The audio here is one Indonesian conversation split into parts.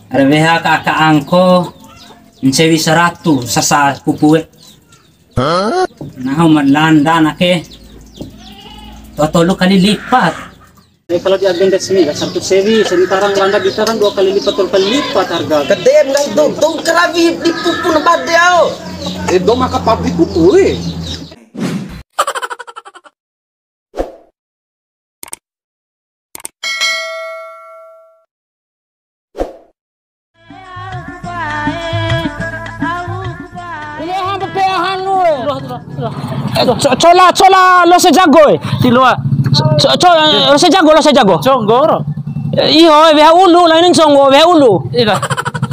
Rebeha kakak angko nsewi 100 sasa pupue. Nah, landa nake totolu kali lipat. Kalau di agenda sini 1 sewi, sementara landa di tarang 2 kali lipat, 3 kali lipat harga. Kedem nang dong kerabi di pupu na badeo. Do maka pabrik pupu Cola lo se jago tilua lo se jago Songgoro. iyo beha ulu lain songo beha ulu Ila.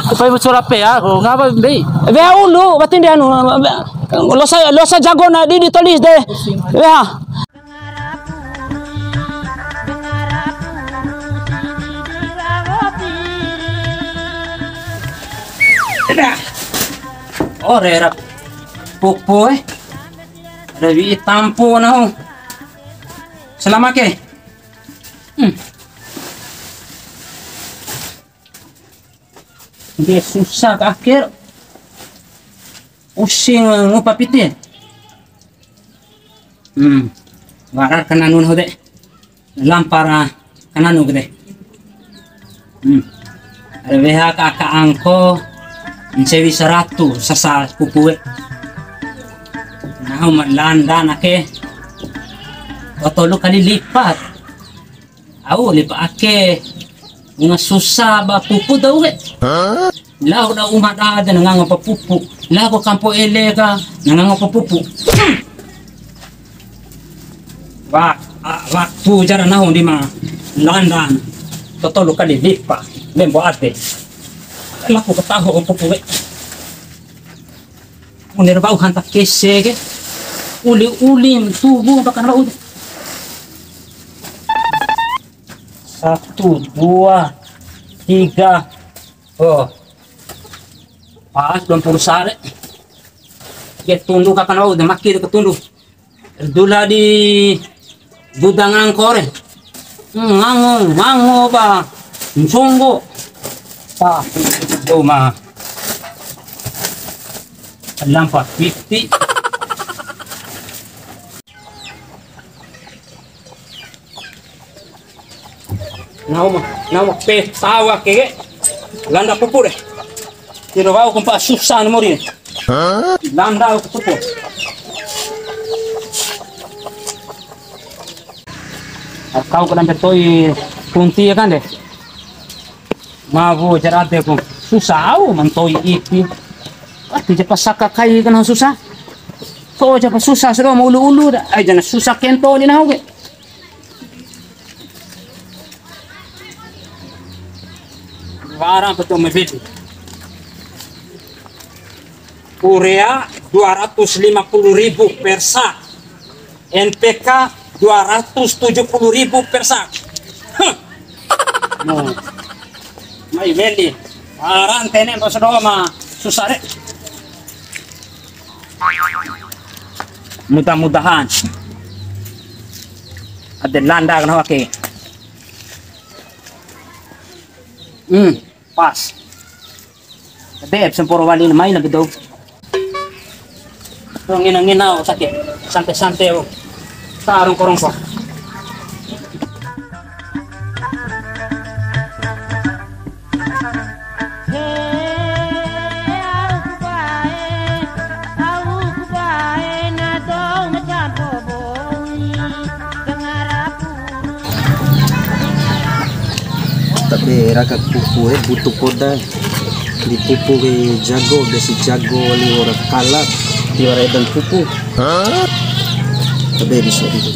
Supaya bersura pe ako ngapa be. beha ulu batin dia anu lo se jago na di tulis deh beha Oh, rera pupu Revi tampu na ho. Selama ke? Dia susah ke akhir. Using ngupapitin. Warar kananun ho de. Lampara kananu gede. Reveha kakak angko nsewi 100 sasa pupue. Nah, landa nake totolu kali lipat. Au lipat ake bunga susah ba pupu daw Lau da umat ada nangango pa pupu. Lau ko kampo elega nangango pa pupu. Waktu jaran nahon di ma landa totolu kali lipat. Lembo ate. Laku ketahu ang pupu. Unir bau hantak kesege uli tubuh bakal bau 1, 2, 3 oh pas 20 sare get tundu kapan bau makir ke tundu dula di gudang angkore mango ba nsongo pa do ma lampa 50 Nama pe tawa ke landa pupu deh tiro bau kumpa susah morin landa pupu kau kena betoi kunti kan deh mabu jarate ku susah mantoi iki Ati japa saka kai kan susah. So japa susah sero mau ulu dah. Ai jana susah kento ni nah ke. Barang betul mebedi. Urea 250.000 per sak. NPK 270.000 per sak. No. Mai beli. Barang tenen pasado mah susah deh. Mudah-mudahan ada landa kan oke. Pas. Dep semporo wali na may na bidog. So ngina sakit. Santai-santai oh. Tarong korong ko. Tapi rakyat pupu butuh poda di pupu ke jago besi jago li orang kalap di orang dan pupu tapi bisa itu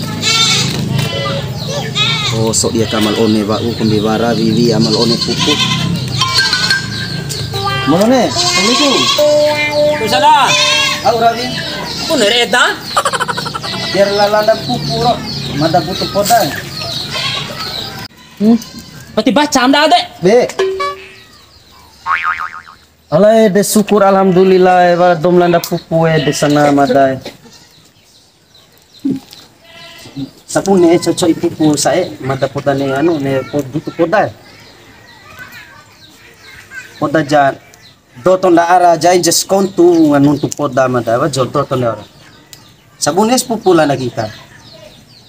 oh sok dia kamal one ba kundi bara vivi amal one pupu mana ne assalamualaikum Salah. au ravi Pun reda. biar lalanda pupu ro mada butuh poda Pati baca anda ada. be alai de syukur alhamdulillah wa dom landa pupu de sana madai sapune cocok pupu saya mada poda ne anu ne butuh poda poda jan doton da ara jai just kontu nganuntu poda mada wa jol doton da ara sabunes pupula na kita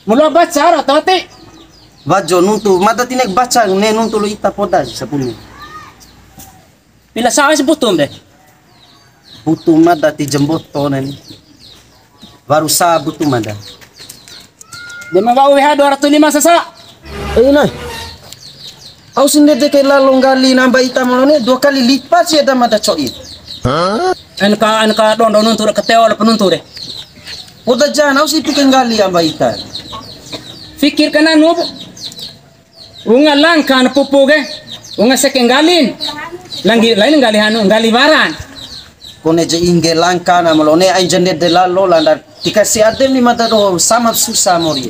Mula baca ra tati. wajo nuntu mada tinek baca ne nuntu lo ita poda sabune Pila sa si butom deh. butu mada ti jemboto nen baru sa butu mada Di magawi ha 205 sasa. na au sinde de ke lalong gali namba ita molone 2 kali lipat sih ada mada coit Anka don nuntur kateo la penuntur deh. poda jan au si piken gali amba ita Fikir kana no. Unga langka na pupuge. Unga sekengalin. Lain gali hanu gali waran. kone je inge langka na molone ai jende de lalo landa dikasih adem ni mada do sama susah mori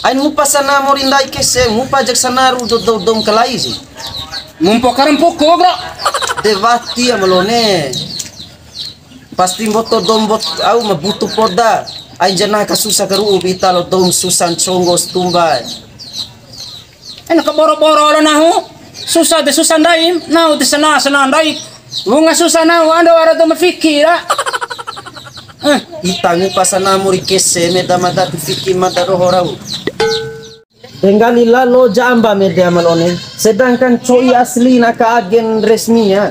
ai mupa sana mori ndai kese mupa jak sana ru do dom kelai sih Mumpo karam puku bro. devati molone pasti boto dom bot au mabutu poda ai jana kasusah keru bita lo dom susan chongos tumbai Enak boro-boro lo nahu. Susah de susah daim. Nahu de sana dai. Bunga susah nahu ando ara to mafikir. itangu pasana mori kese meda mada tufiki mada rohorau Bengali lalo jamba media malone sedangkan coi asli naka agen resminya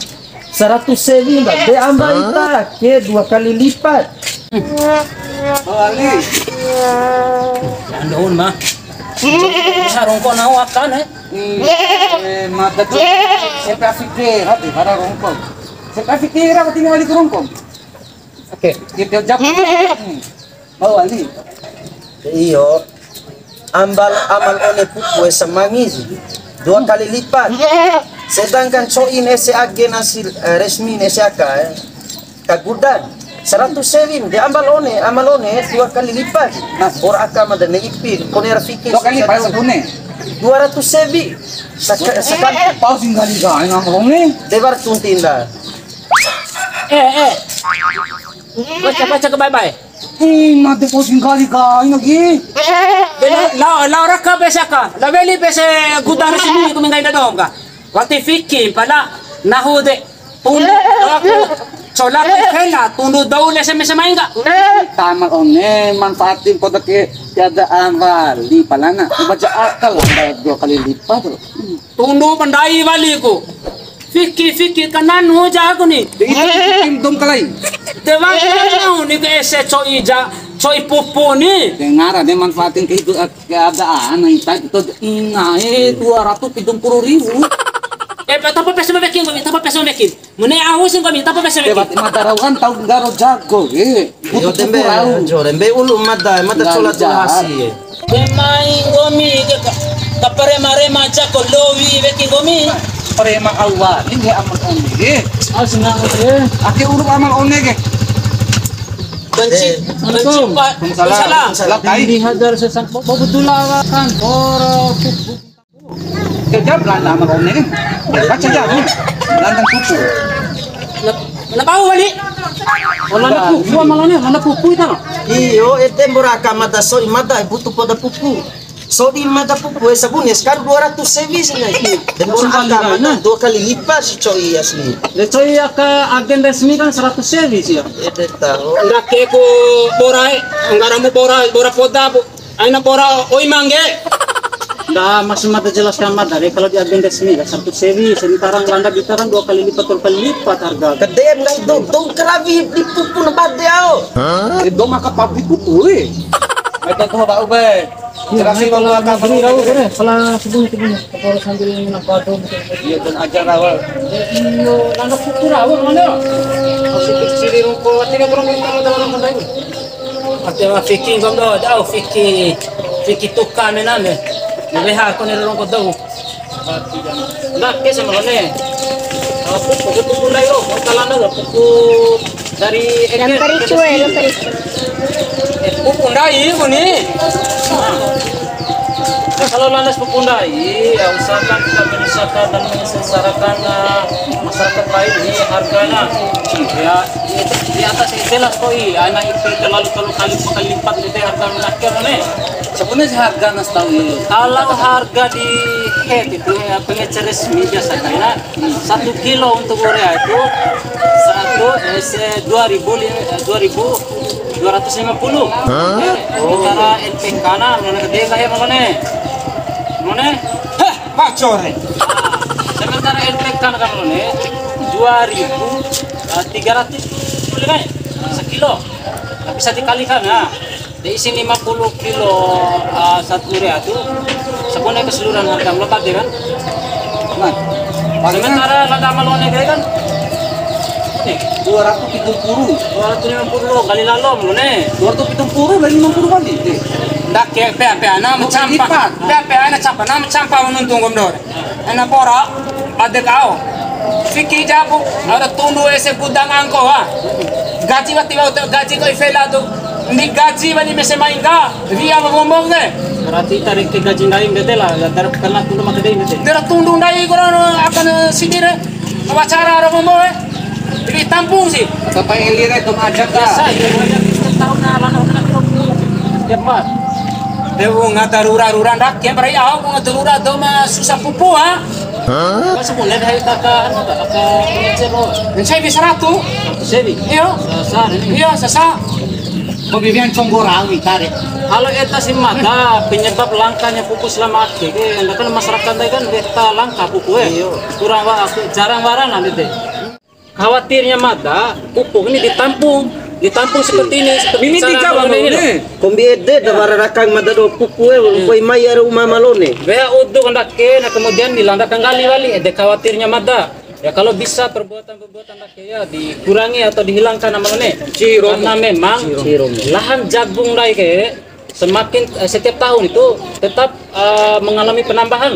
100 sewi de amba ita ke 2 kali lipat Andon mah. Sarong ko nahu akan Mata tu sempre fikir hati para rongkong. Sempre fikir apa tinggal di rongkong. Oke, kita jawab. Oh Ali. iyo amal one pupu semangiz 2 kali lipat sedangkan coi ese agen asli resmi ese aka kagudan 100 sewi de amal one 2 kali lipat or aka mada ne ipir koner fikir 2 kali para sabune. 200 sebi sekali Pau singgali ga ngomong ni. debar tuntinda Baca ke bye-bye. Mate pau singgali ga lagi. La ora ka besa ka. La veli bese gudar sini ko mingai dadom ka. Waktu fikir pada nahu de tundu aku colak kena tundu daun sama enggak. Tama onge manfaatin pada ke tiada amal di palana. Baca akal ada 2 kali lipat. Tundu pandai wali ko. Fikir kanan ho jago ni. Itu dom kalai. Dewa nahu ni ke ese coi pupu ni. Dengar ada manfaatin keadaan nah itu ingai 270.000. Tapa pesa mekin kami, tapa pesa mekin. Mune ahusin kami, tapa pesa mekin. Debat matarawan tahu garo jago yo tembe jore be ulu mada colat hasi Kemai gomi kapare mare maca ko lowi mekin gomi. Prema awal ini amal onege. Asna ore. Aki urut amal onege. Benci Pak. Salah. Hindi hadar sa sang babutulakan oro pupu. Kejap lah amal onege. Baca jago. Landang pupu. Nabaw wali. Wala na pupu malane, wala pupu ita no. iyo ete moraka mada soi mada butu pada pupu sodi mada pupu sabune sekarang 200 sewi sini dan moraka mada 2 kali lipat si coi asli Le coy ka agen resmi kan 100 sewi sih. ete tahu Ndake ko borai, angaramu bora poda bu. Aina bora oi mangge. Dah masih mata jelaskan mata deh kalau di agen resmi 100 sewi sementara landa bitaran 2 kali lipat 3 kali lipat harga. kedem ngai dong kerabi di pupu na badeo Dom maka pabrik pupu Mereka tuh tahu be. Cerasi Kalau kalau akan beri rawu kere, kalau sebelum kalau sambil minum kado Iya dan ajar awal. iyo landa pupu rawu mana? Masih kecil rungko, tidak kurang kalau dalam mandai. Ate ma fikir gom do, dau fikir tukar mename. Leha ko ni rungko do. Nak kesa malone. Pupu lai ro, kalana lo pupu dari pupu ndai ko ni. Kalau landas pupu ndai, ya usahakan kita berusaha dan menyelenggarakan masyarakat lain ini harganya ya di atas ini jelas kok anak itu terlalu kali lipat itu harga menakir nih. Sebenarnya harga nas tahu ini. Kalau harga di head itu ya pengecer resmi biasa kayak 1 kilo untuk urea itu 2.250. Sementara NPK na mana gede kayak mana? Mana? Heh, bacor. Sementara NPK na kamu nih 2.300 boleh kan? Sekilo. Tapi bisa dikalikan ya. Di sini 50 kilo satu urea itu sebenarnya keseluruhan harga melekat ya kan? Sementara lada malone gede kan? Nih 250 kali lalu malone 270 dari 50 kali. Ndak ke PPA na macampa. PPA na campa na macampa menuntung gomdor. Ana pora ade kau. Fiki jabu ada tundu ese gudang angko ha. Gaji bati bau gaji ko ifelado. Ndi gaji bani mese mainga. Via bombong de. berarti tarik ke gaji lain bete lah dar karena tundu maka deh bete. Dera tundu ndai kono akan sidire. Wawancara ro bombo Ini tampung sih. Bapak yang lihat itu ajak Biasa ya tahun na lana tiap mas. Dewo ngatarura-rura ndak ya bari aku ngatarura do ma susah pupu ha. Masuk boleh dari taka anu tak ka cero. Saya bisa ratu. Sebi. Iya. Sasa ini. Iya, sasa. Pembibian conggorang tarik. Kalau eta si mata penyebab langkanya pupuk selama akhir, anda kan masyarakat kan beta langka pupuk kurang jarang warana gitu. Khawatirnya mata pupuk ini ditampung seperti ini Ini tiga cara bang ini. Kombiede da bararakang madado pupue koi mayar uma malone. Bea uduk hendak ke, nah kemudian dilandakan kali-kali. Ada khawatirnya mata. Ya kalau bisa perbuatan-perbuatan ya dikurangi atau dihilangkan namanya. Karena memang lahan jagung dai ke semakin setiap tahun itu tetap mengalami penambahan.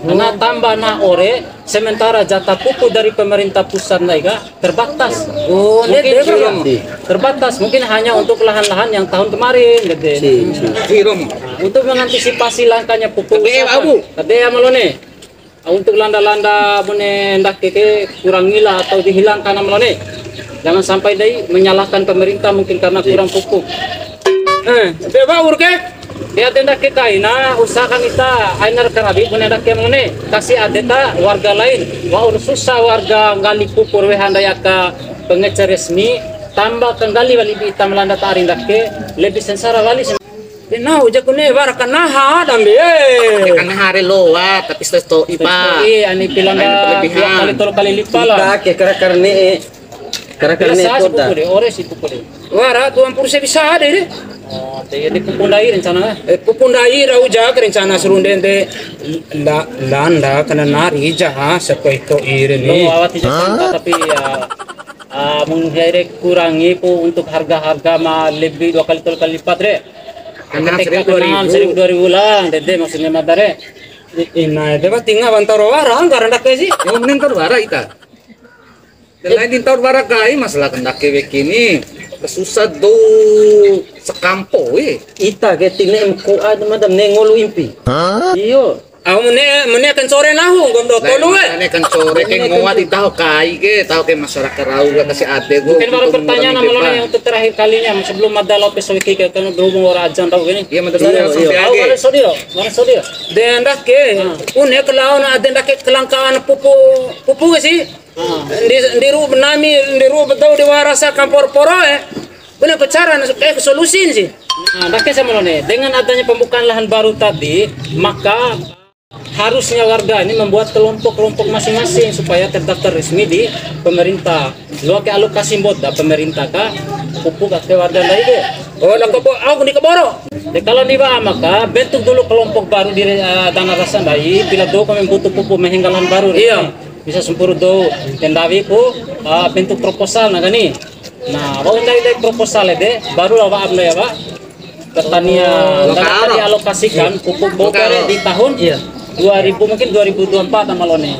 Karena tambah na ore sementara jatah pupuk dari pemerintah pusat naika terbatas. Mungkin terbatas mungkin hanya untuk lahan-lahan yang tahun kemarin gitu. Untuk mengantisipasi langkanya pupuk. Ada malone. Untuk landa-landa bune ndak keke kurangilah atau dihilangkan malone. Jangan sampai dai menyalahkan pemerintah mungkin karena kurang pupuk. Beba urke. Dia tendak kita ina usahakan kita ainar karabi bune ndak malone. Kasih adeta warga lain. Wa susah warga ngali pupur we handaya ka pengecer resmi tambah kenggali wali kita melanda tarin ndak lebih sensara wali. Nah, ujak kune barakan naha dambe. Kan hari loa tapi sesto ipa. Iya, ani pilanda kali tol kali lipat lah. Ke karena Biasa sih ore sih pupuk deh. Wara tuan purse bisa ada deh. Oh, jadi pupundai rencana. Pupundai rauja rencana serunde de landa kana nari jaha seperti itu ini. Lo awati jakarta tapi ya mengdirect kurangi pu untuk harga-harga mah lebih 2 kali 3 kali lipat deh. Karena 1.000 lang, dede maksudnya madare. Ina deba tinggal bantaro warang karena sih. Yang mending tar wara ita. Lain di tar wara kai masalah kendak kewek ini susah do sekampo ita getine ko ad madam nengolu impi. Iyo. Aku mene kan sore nahu gondo tolu Ini kan sore kayak nguat tahu kai ke tahu ke masyarakat rau kasih ade gue. Mungkin baru pertanyaan namanya yang untuk terakhir kalinya sebelum ada Lopez Wiki kan berhubung orang ajan tahu gini. Iya betul langsung Tahu age. mana sodio. dan dak ke une kelawan ada dak kelangkaan pupu sih. Di ru benami di ru betul di warasa kampor poro benar kecara solusi sih. Nah, dak sama nih dengan adanya pembukaan lahan baru tadi maka harusnya warga ini membuat kelompok-kelompok masing-masing supaya terdaftar resmi di pemerintah. Lo ke alokasi moda pemerintah kah pupuk ke warga lain. Oh, nak aku di keboro. Kalau di bawah maka bentuk dulu kelompok baru di dana rasa dai bila do kami butuh pupuk menghingga lahan baru. Iya. Bisa sempur do tendawi ku bentuk proposal nah ni. Nah, bawa dari proposal deh baru lah apa ya Pak. Pertanian dan dialokasikan pupuk bokare di tahun 2000 mungkin 2024 sama lo nih.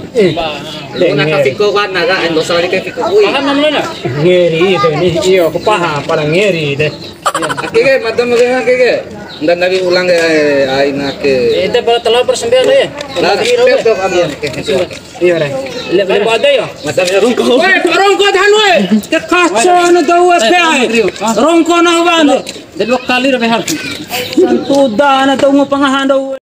Nak kapiko kan naga endosa lagi kapiko kui. Paham namanya? Ngeri itu ini iyo kepaha pada ngeri deh. Akike madam magana akike. Dan lagi ulang ya aina ke. Ite para telaw persembilan ya. Lagi pep abian ke. Iya re. Lepas ada ya. Macam rungko. Weh, rongko dan weh. Ke kaca na daw pe ay. Rongko na ban. Dalawa kali ra behar. Santuda na daw mo pangahan daw.